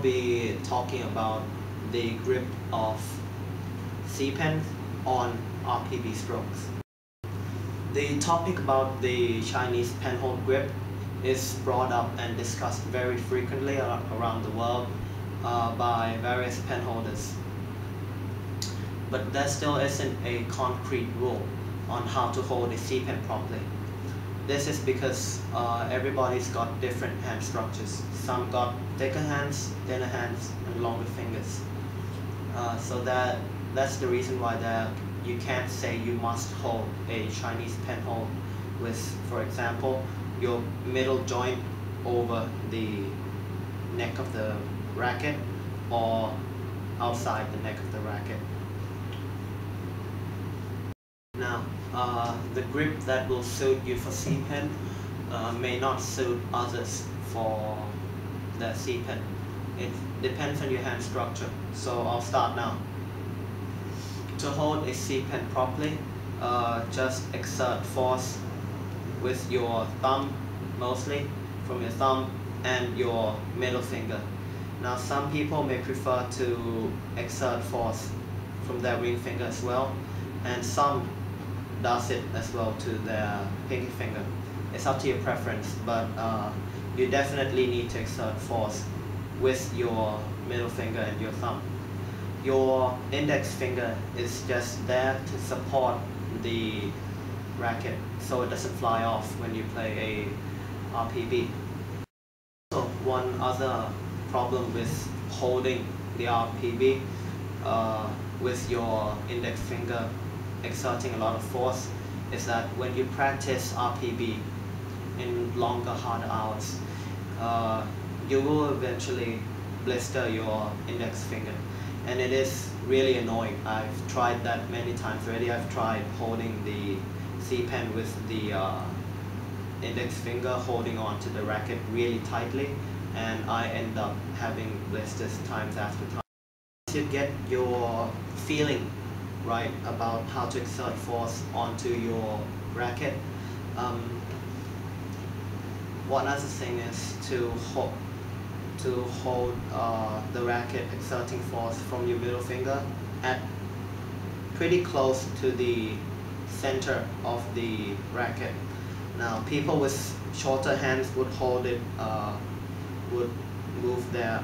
be talking about the grip of C pens on RPB strokes. The topic about the Chinese penhold grip is brought up and discussed very frequently around the world by various penholders. But there still isn't a concrete rule on how to hold a C pen properly. This is because everybody's got different hand structures. Some got thicker hands, thinner hands, and longer fingers. So that's the reason why you can't say you must hold a Chinese penhold with, for example, your middle joint over the neck of the racket or outside the neck of the racket. Now, the grip that will suit you for C pen may not suit others for the C pen. It depends on your hand structure. So I'll start now. To hold a C pen properly, just exert force with your thumb, mostly from your thumb and your middle finger. Now some people may prefer to exert force from their ring finger as well, and some does it as well to their pinky finger. It's up to your preference, but you definitely need to exert force with your middle finger and your thumb. Your index finger is just there to support the racket so it doesn't fly off when you play a RPB. So one other problem with holding the RPB with your index finger exerting a lot of force is that when you practice RPB in longer, harder hours, you will eventually blister your index finger, and it is really annoying. I've tried that many times already. I've tried holding the C pen with the index finger holding on to the racket really tightly, and I end up having blisters times after time. To get your feeling right about how to exert force onto your racket, one other thing is to hold the racket exerting force from your middle finger at pretty close to the center of the racket. Now people with shorter hands would hold it, would move their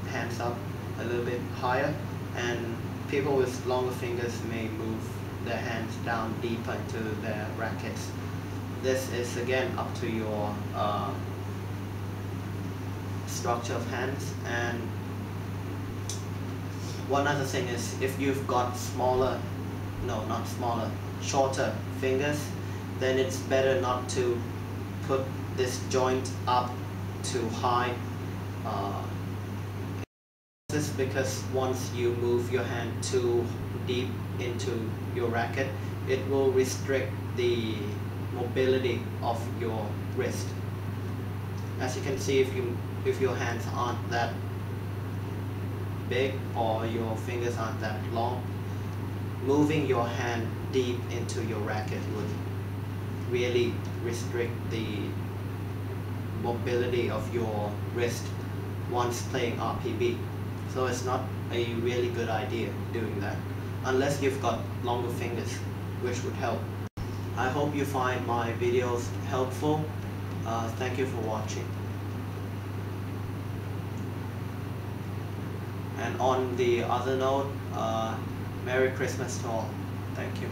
hands up a little bit higher, and people with longer fingers may move their hands down deeper into their rackets. This is again up to your structure of hands. And one other thing is, if you've got shorter fingers, then it's better not to put this joint up too high. This is because once you move your hand too deep into your racket, it will restrict the mobility of your wrist. As you can see, if your hands aren't that big or your fingers aren't that long, moving your hand deep into your racket would really restrict the mobility of your wrist once playing RPB. So it's not a really good idea doing that, unless you've got longer fingers, which would help. I hope you find my videos helpful. Thank you for watching. And on the other note, Merry Christmas to all. Thank you.